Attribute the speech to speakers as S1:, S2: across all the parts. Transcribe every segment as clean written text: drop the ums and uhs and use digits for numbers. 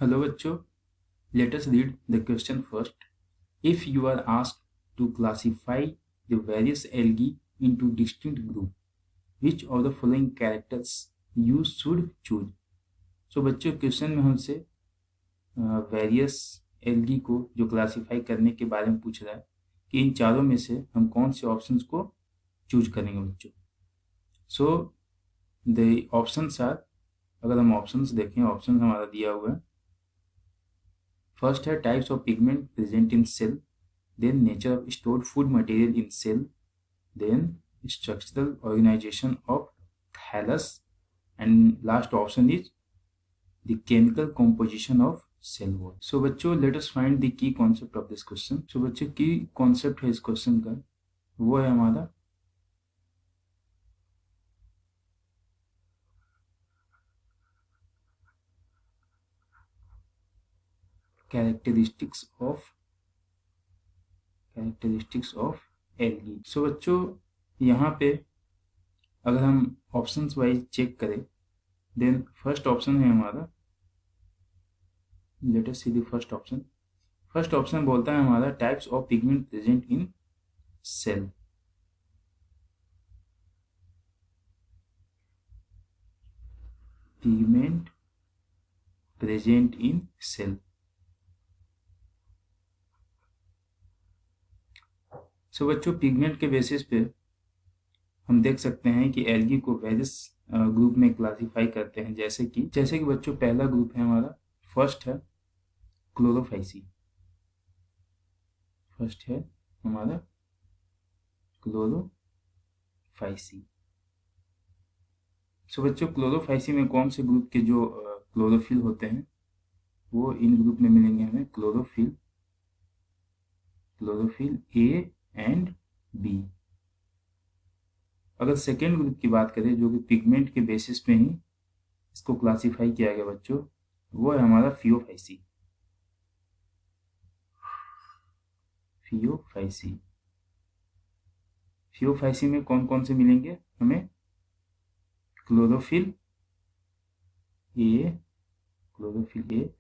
S1: Hello बच्चों, let us read the question first. If you are asked to classify the various algae into distinct group, which of the following characters you should choose? So बच्चों question में हमसे various algae को जो classify करने के बारे में पूछ रहा है कि इन चारों में से हम कौन से ऑप्शंस को चूज करेंगे बच्चों. सो द ऑप्शंस आर, अगर हम ऑप्शंस देखें, ऑप्शन हमारा दिया हुआ है. फर्स्ट है types of pigment present in cell, then nature of stored food material in cell, then structural organisation of thallus, and last option is the chemical composition of cell wall. So बच्चों let us find the key concept of this question. So बच्चों key concept है इस question का, वो है हमारा characteristics of algae. सो बच्चों यहाँ पे अगर हम ऑप्शंस वाइज चेक करें, देन फर्स्ट ऑप्शन है हमारा, let us see the first option. First option बोलता है हमारा types of pigment present in cell. Pigment present in cell. So बच्चों पिगमेंट के बेसिस पे हम देख सकते हैं कि एल्गी को वेरियस ग्रुप में क्लासीफाई करते हैं. जैसे कि बच्चों पहला ग्रुप है हमारा, फर्स्ट है क्लोरोफाइसी. फर्स्ट है हमारा क्लोरोफाइसी. सो बच्चों क्लोरोफाइसी में कौन से ग्रुप के जो क्लोरोफिल होते हैं वो इन ग्रुप में मिलेंगे हमें, क्लोरोफिल ए एंड बी. अगर सेकेंड ग्रुप की बात करें जो कि पिगमेंट के बेसिस पे ही इसको क्लासीफाई किया गया बच्चों, वो है हमारा फियोफाइसी. फियोफाइसी में कौन कौन से मिलेंगे हमें, chlorophyll a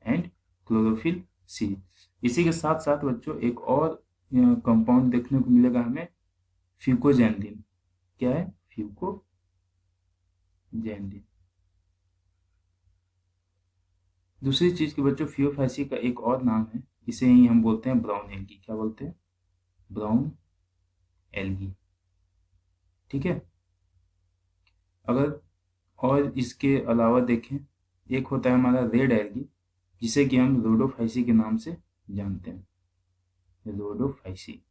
S1: and chlorophyll c. इसी के साथ साथ बच्चों एक और कंपाउंड देखने को मिलेगा हमें, फ्यूकोजेंडिन. क्या है, फ्यूकोजेंडिन. दूसरी चीज के बच्चों फियोफाइसी का एक और नाम है, इसे ही हम बोलते हैं ब्राउन एल्गी. क्या बोलते हैं, ब्राउन एल्गी. ठीक है. अगर और इसके अलावा देखें, एक होता है हमारा रेड एल्गी, जिसे कि हम रोडोफाइसी के नाम से जानते हैं, रोडोफाइसी.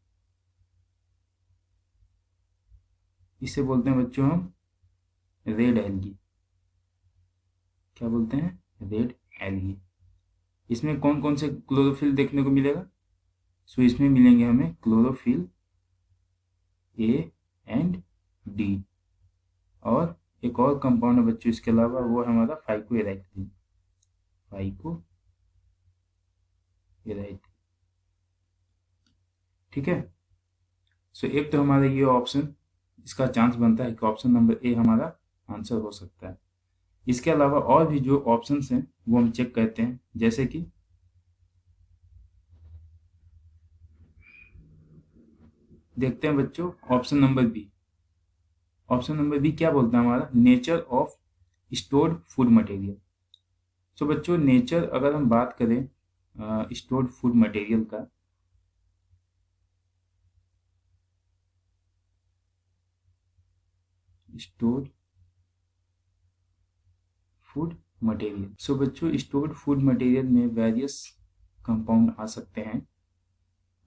S1: इसे बोलते हैं बच्चों हम रेड एल्गी. क्या बोलते हैं, रेड एल्गी. इसमें कौन कौन से क्लोरोफिल देखने को मिलेगा, सो इसमें मिलेंगे हमें क्लोरोफिल ए एंड डी. और एक और कंपाउंड है बच्चों इसके अलावा, वो है हमारा फाइकोएराइथ्रिन. ठीक है. सो एक तो हमारा ये ऑप्शन, इसका चांस बनता है कि ऑप्शन नंबर ए हमारा आंसर हो सकता है. इसके अलावा और भी जो ऑप्शंस हैं वो हम चेक करते हैं. जैसे कि देखते हैं बच्चों option number B. Option number B क्या बोलता है हमारा, nature of stored food material. So बच्चों नेचर अगर हम बात करें स्टोर्ड फूड मटेरियल का, स्टोर्ड फूड मटेरियल. सो बच्चों स्टोर्ड फूड मटेरियल में वेरियस कंपाउंड आ सकते हैं.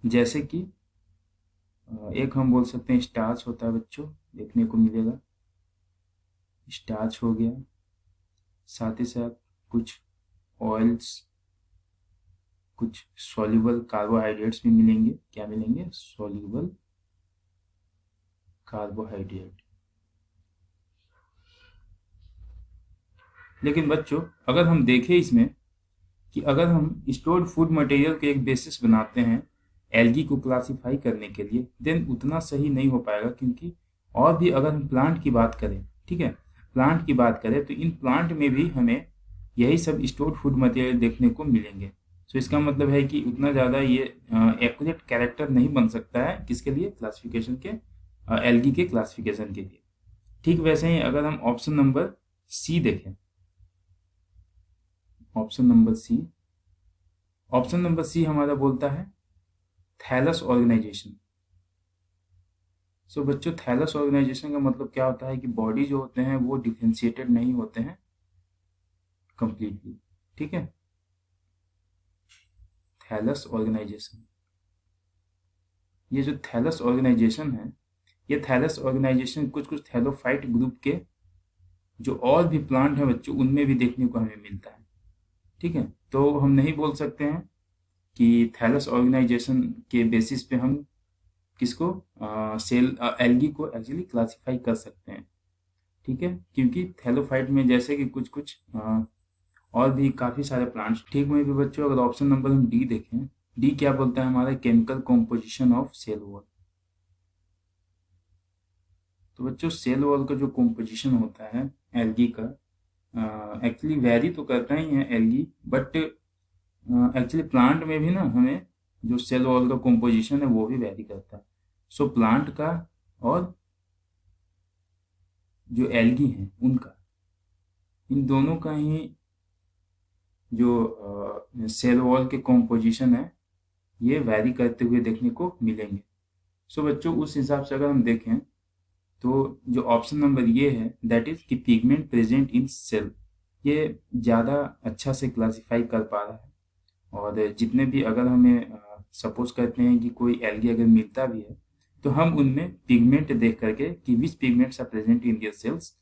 S1: जैसे कि एक हम बोल सकते हैं स्टार्च होता है बच्चों, देखने को मिलेगा, स्टार्च हो गया. साथ ही साथ कुछ ऑयल्स, कुछ सॉल्युबल कार्बोहाइड्रेट्स भी मिलेंगे. क्या मिलेंगे, सॉल्युबल कार्बोहाइड्रेट. लेकिन बच्चों अगर हम देखें इसमें कि अगर हम स्टोर्ड फूड मटेरियल के एक बेसिस बनाते हैं एल्गी को क्लासिफाई करने के लिए, देन उतना सही नहीं हो पाएगा. क्योंकि और भी अगर हम प्लांट की बात करें, ठीक है, प्लांट की बात करें तो इन प्लांट में भी हमें यही सब स्टोर्ड फूड मटेरियल देखने को मिलेंगे। सो इसका मतलब है कि उतना ज़्यादा ये एक्यूरेट कैरेक्टर नहीं बन सकता है किसके लिए, क्लासिफिकेशन के, एल्गी के क्लासिफिकेशन के लिए। ठीक वैसे ही अगर हम ऑप्शन नंबर सी देखें, option number C, option number C हमारा बोलता है थैलस ऑर्गेनाइजेशन। सो बच्चों, थैलस ऑर्गेनाइजेशन का मतलब क्या होता है कि बॉडी जो होते हैं वो डिफरेंशिएटेड नहीं होते हैं कंप्लीटली। ठीक है, थैलस ऑर्गेनाइजेशन, ये जो थैलस ऑर्गेनाइजेशन है, ये थैलस ऑर्गेनाइजेशन कुछ कुछ थैलोफाइट ग्रुप के जो और भी प्लांट हैं बच्चों उनमें भी देखने को हमें मिलता है। ठीक है, तो हम नहीं बोल सकते हैं कि थैलस ऑर्गेनाइजेशन के बेसिस पे हम किसको, सेल एल्गी को एक्चुअली क्लासिफाई कर सकते हैं। ठीक है, क्योंकि थैलोफाइट में जैसे कि कुछ कुछ और भी काफ़ी सारे प्लांट्स। ठीक वहीं पे बच्चों अगर ऑप्शन नंबर हम डी देखें, डी क्या बोलता है हमारा, chemical composition of cell wall. तो बच्चों सेल वॉल का जो कॉम्पोजिशन होता है एल्गी का, एक्चुअली वेरी तो करता ही है एल्गी, बट एक्चुअली प्लांट में भी ना हमें जो सेल वॉल का कॉम्पोजिशन है वो भी वेरी करता है। सो प्लांट का और जो एल्गी हैं उनका, इन दोनों का ही जो सेल वॉल के कॉम्पोजिशन है ये वैरी करते हुए देखने को मिलेंगे। सो बच्चों उस हिसाब से अगर हम देखें तो जो ऑप्शन नंबर ये है दैट इज कि पिगमेंट प्रेजेंट इन सेल, ये ज़्यादा अच्छा से क्लासिफाई कर पा रहा है। और जितने भी अगर हमें सपोज करते हैं कि कोई एल्गी अगर मिलता भी है तो हम उनमें पिगमेंट देख करके कि which pigments are present in their cells,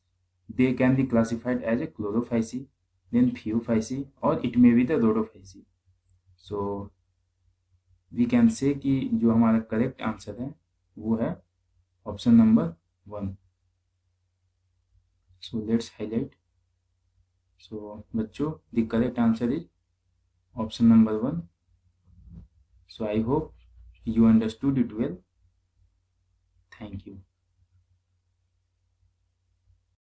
S1: they can be classified as a chlorophyceae, then phaeophyceae, और it may be the rhodophyceae. So we can say कि जो हमारा करेक्ट आंसर है वो है option number 1। So let's highlight. So बच्चों the correct answer is option number 1। So I hope you understood it well. Thank you.